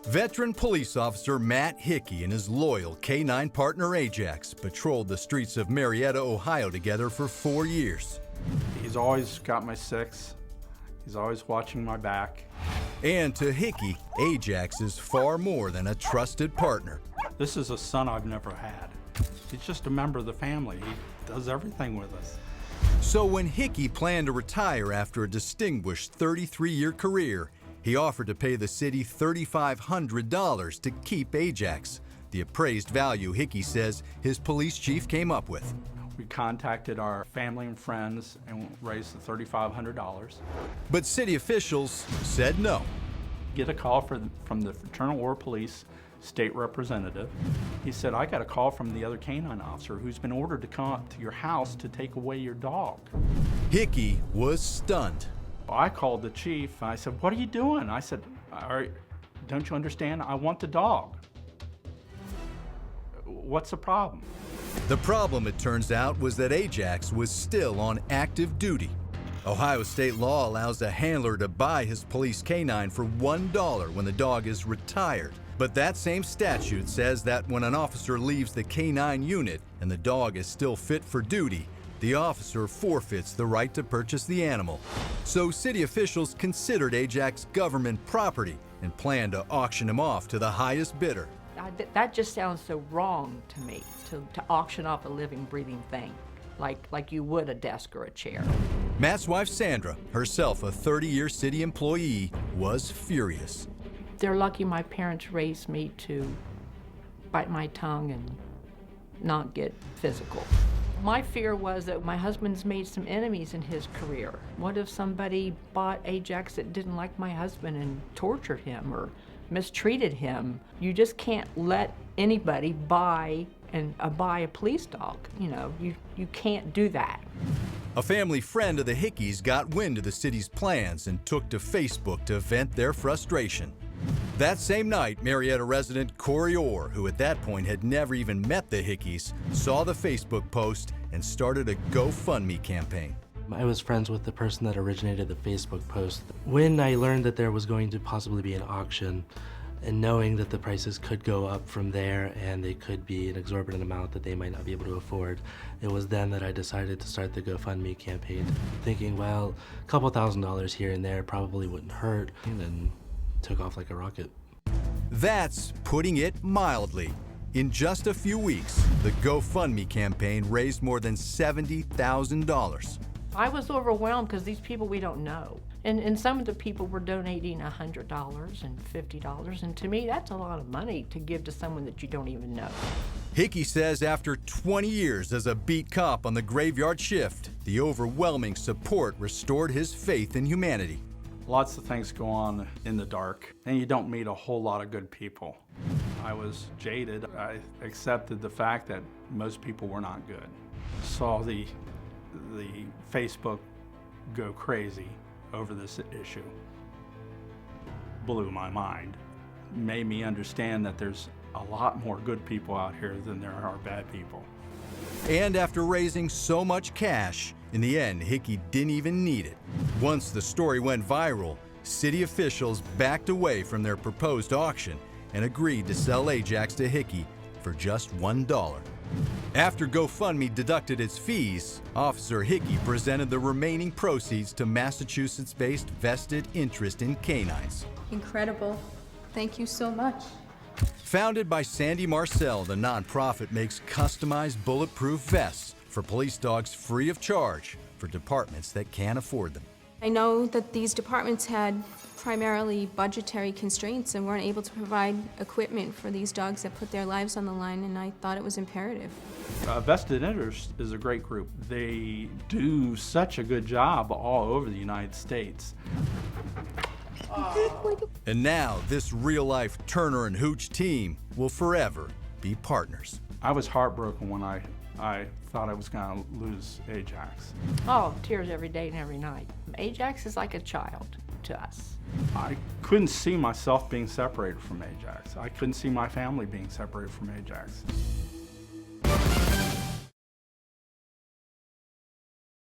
Veteran police officer Matt Hickey and his loyal K-9 partner Ajax patrolled the streets of Marietta, Ohio together for 4 years. He's always got my six. He's always watching my back. And to Hickey, Ajax is far more than a trusted partner. This is a son I've never had. He's just a member of the family. He does everything with us. So when Hickey planned to retire after a distinguished 33-year career, he offered to pay the city $3,500 to keep Ajax, the appraised value Hickey says his police chief came up with. We contacted our family and friends and raised the $3,500. But city officials said no. Get a call from the Fraternal Order Police state representative. He said, I got a call from the other canine officer who's been ordered to come up to your house to take away your dog. Hickey was stunned. I called the chief. I said, what are you doing? I said, don't you understand? I want the dog. What's the problem? The problem, it turns out, was that Ajax was still on active duty. Ohio state law allows a handler to buy his police canine for $1 when the dog is retired. But that same statute says that when an officer leaves the canine unit and the dog is still fit for duty, the officer forfeits the right to purchase the animal. So city officials considered Ajax government property and planned to auction him off to the highest bidder. That just sounds so wrong to me, to auction off a living, breathing thing, like you would a desk or a chair. Matt's wife Sandra, herself a 30-year city employee, was furious. They're lucky my parents raised me to bite my tongue and not get physical. My fear was that my husband's made some enemies in his career. What if somebody bought Ajax that didn't like my husband and tortured him or mistreated him? You just can't let anybody buy a police dog. You know, you can't do that. A family friend of the Hickeys got wind of the city's plans and took to Facebook to vent their frustration. That same night, Marietta resident Corey Orr, who at that point had never even met the Hickeys, saw the Facebook post and started a GoFundMe campaign. I was friends with the person that originated the Facebook post. When I learned that there was going to possibly be an auction, and knowing that the prices could go up from there and they could be an exorbitant amount that they might not be able to afford, it was then that I decided to start the GoFundMe campaign, thinking, well, a couple $1,000s here and there probably wouldn't hurt, and then took off like a rocket. That's putting it mildly. In just a few weeks, the GoFundMe campaign raised more than $70,000. I was overwhelmed because these people we don't know. And some of the people were donating $100 and $50, and to me that's a lot of money to give to someone that you don't even know. Hickey says after 20 years as a beat cop on the graveyard shift, the overwhelming support restored his faith in humanity. Lots of things go on in the dark, and you don't meet a whole lot of good people. I was jaded. I accepted the fact that most people were not good. Saw the Facebook go crazy over this issue. Blew my mind. Made me understand that there's a lot more good people out here than there are bad people. And after raising so much cash, in the end, Hickey didn't even need it. Once the story went viral, city officials backed away from their proposed auction and agreed to sell Ajax to Hickey for just $1. After GoFundMe deducted its fees, Officer Hickey presented the remaining proceeds to Massachusetts-based Vested Interest in Canines. Incredible. Thank you so much. Founded by Sandy Marcel, the nonprofit makes customized bulletproof vests for police dogs free of charge for departments that can't afford them. I know that these departments had primarily budgetary constraints and weren't able to provide equipment for these dogs that put their lives on the line, and I thought it was imperative. Vested Interest is a great group. They do such a good job all over the United States. And now, this real-life Turner and Hooch team will forever be partners. I was heartbroken when I thought I was going to lose Ajax. Oh, tears every day and every night. Ajax is like a child to us. I couldn't see myself being separated from Ajax. I couldn't see my family being separated from Ajax.